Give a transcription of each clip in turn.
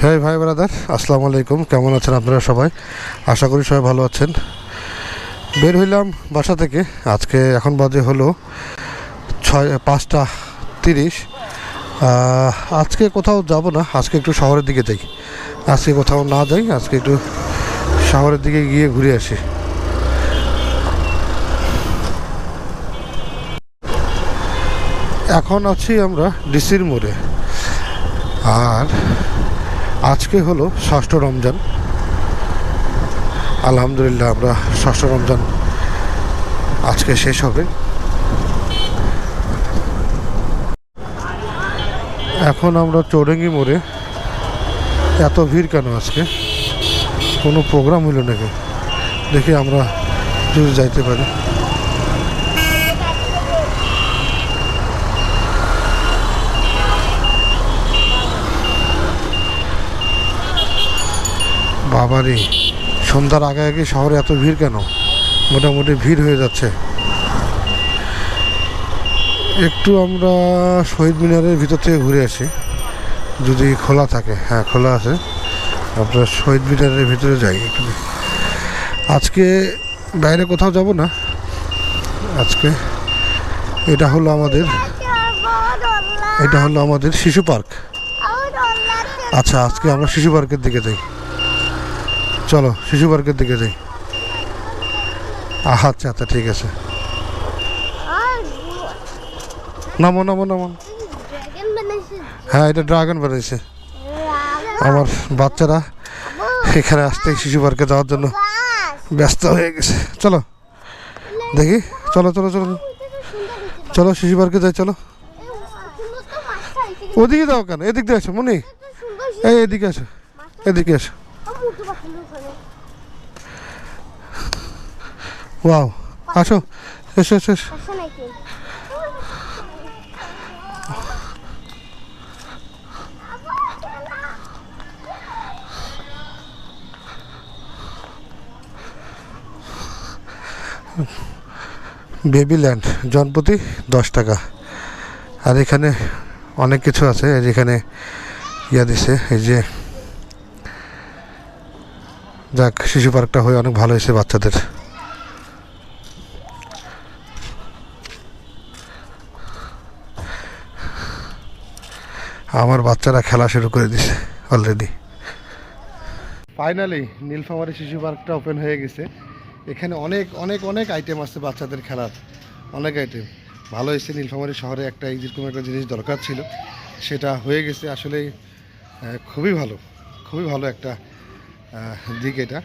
হ্যাঁ ভাই ব্রাদার, আসসালামু আলাইকুম। কেমন আছেন আপনারা সবাই? আশা করি সবাই ভালো আছেন। বের হইলাম বাসা থেকে। আজকে এখন বাজে হলো 5:30। আজকে কোথাও যাব না, আজকে একটু শহরের দিকে যাই। আজকে কোথাও না যাই, আজকে একটু শহরের দিকে গিয়ে ঘুরে আসি। এখন আছি আমরা ডিসির মোড়ে। আর আজকে হলো ষষ্ঠ রমজান। আলহামদুলিল্লাহ, আমরা ষষ্ঠ রমজান আজকে শেষ হবে। এখন আমরা চৌরঙ্গি মোড়ে। এত ভিড় কেন আজকে? কোনো প্রোগ্রাম হইল নাকি? দেখি আমরা যদি যাইতে পারি। বাবারে, সন্ধ্যার আগে আগে শহরে এত ভিড় কেন? মোটামুটি ভিড় হয়ে যাচ্ছে। একটু আমরা শহীদ মিনারের ভিতর থেকে ঘুরে আসি, যদি খোলা থাকে। হ্যাঁ, খোলা আছে। আমরা শহীদ মিনারের ভিতরে যাই একটু। আজকে বাইরে কোথাও যাব না। আজকে এটা হলো আমাদের শিশু পার্ক। আচ্ছা, আজকে আমরা শিশু পার্কের দিকে যাই। চলো শিশু পার্কের দিকে যাই। আচ্ছা আচ্ছা, ঠিক আছে। নামো নামো নামো। হ্যাঁ, এটা ড্রাগন বানাইছে। আমার বাচ্চারা এখানে আসতে শিশু পার্কে যাওয়ার জন্য ব্যস্ত হয়ে গেছে। চলো দেখি, চলো চলো চলো চলো শিশু পার্কে যাই। চলো, ওদিকে যাও কেন? এদিক দিয়ে আসো মনি। এই এদিকে আসো, এদিকে আসো। ওয়াও, আসো, এসো এসো এসো। বেবি ল্যান্ড জনপ্রতি 10 টাকা। আর এখানে অনেক কিছু আছে। যেখানে দিছে, এই যে যাক, শিশু পার্কটা হয়ে অনেক ভালো হয়েছে বাচ্চাদের। আমার বাচ্চারা খেলা শুরু করে দিছে অলরেডি। ফাইনালি নীলফামারী শিশু পার্কটা ওপেন হয়ে গেছে। এখানে অনেক অনেক অনেক আইটেম আছে বাচ্চাদের খেলার, অনেক আইটেম। ভালো হয়েছে। নীলফামারী শহরে একটা এইরকম একটা জিনিস দরকার ছিল, সেটা হয়ে গেছে। আসলে খুবই ভালো, খুবই ভালো একটা দিক এটা।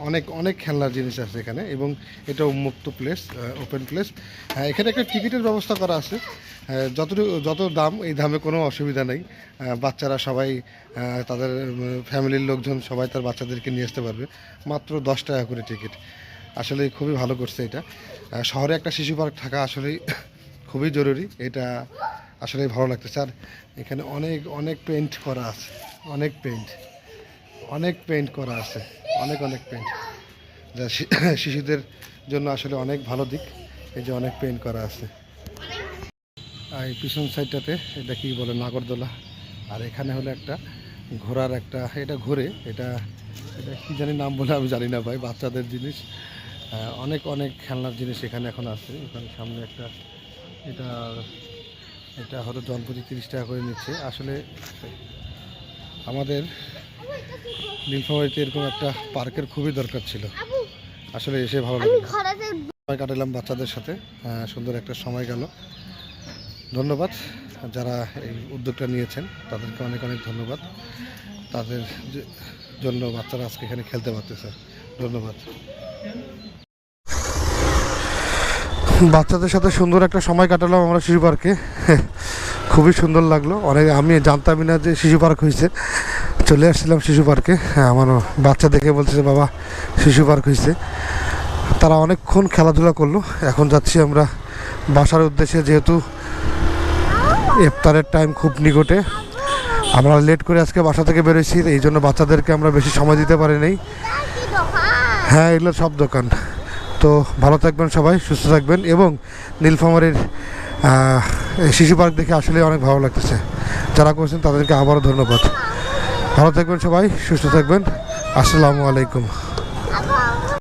অনেক অনেক খেলনার জিনিস আছে এখানে, এবং এটা উন্মুক্ত প্লেস, ওপেন প্লেস। এখানে একটা টিকিটের ব্যবস্থা করা আছে। যত দাম, এই দামে কোনো অসুবিধা নেই। বাচ্চারা সবাই, তাদের ফ্যামিলির লোকজন সবাই তার বাচ্চাদেরকে নিয়ে আসতে পারবে। মাত্র 10 টাকা করে টিকিট। আসলে খুবই ভালো করছে এটা। শহরে একটা শিশু পার্ক থাকা আসলেই খুবই জরুরি। এটা আসলে ভালো লাগতেছে। আর এখানে অনেক অনেক পেইন্ট করা আছে, অনেক পেইন্ট করা আছে, অনেক পেইন্ট, যা শিশুদের জন্য আসলে অনেক ভালো দিক। এই যে অনেক পেইন্ট করা আছে। আর এই পিছন সাইডটাতে এটা কি বলে, নাগরদোলা। আর এখানে হলো একটা ঘোড়ার একটা, এটা ঘোরে, এটা কি জানি নাম বলে, আমি জানি না ভাই। বাচ্চাদের জিনিস, অনেক অনেক খেলনার জিনিস এখানে এখন আছে। এখানে সামনে একটা, এটা হলো জনপ্রতি 30 টাকা করে নিচ্ছে। আসলে আমাদের নীলফামারীতে এরকম একটা পার্কের খুবই দরকার ছিল। আসলে এসে ভালো লাগে। সময় কাটালাম বাচ্চাদের সাথে, সুন্দর একটা সময় গেল। ধন্যবাদ যারা এই উদ্যোগটা নিয়েছেন, তাদেরকে অনেক অনেক ধন্যবাদ। তাদের জন্য বাচ্চারা আজকে এখানে খেলতে পারতেছে। ধন্যবাদ। বাচ্চাদের সাথে সুন্দর একটা সময় কাটালাম আমরা শিশু পার্কে। খুবই সুন্দর লাগলো। আমি জানতামই না যে শিশু পার্ক হয়েছে। চলে আসছিলাম শিশু পার্কে। আমারও বাচ্চা দেখে বলছে বাবা শিশু পার্ক হয়েছে। তারা অনেকক্ষণ খেলাধুলা করলো। এখন যাচ্ছি আমরা বাসার উদ্দেশ্যে, যেহেতু ইফতারের টাইম খুব নিকটে। আমরা লেট করে আজকে বাসা থেকে বেরোইছি, এই জন্য বাচ্চাদেরকে আমরা বেশি সময় দিতে পারি নাই। হ্যাঁ, এগুলো সব দোকান। তো ভালো থাকবেন সবাই, সুস্থ থাকবেন। এবং নীলফামারীর শিশু পার্ক দেখে আসলে অনেক ভালো লাগতেছে। যারা করছেন তাদেরকে আবারও ধন্যবাদ। ভালো থাকবেন সবাই, সুস্থ থাকবেন। আসসালামু আলাইকুম।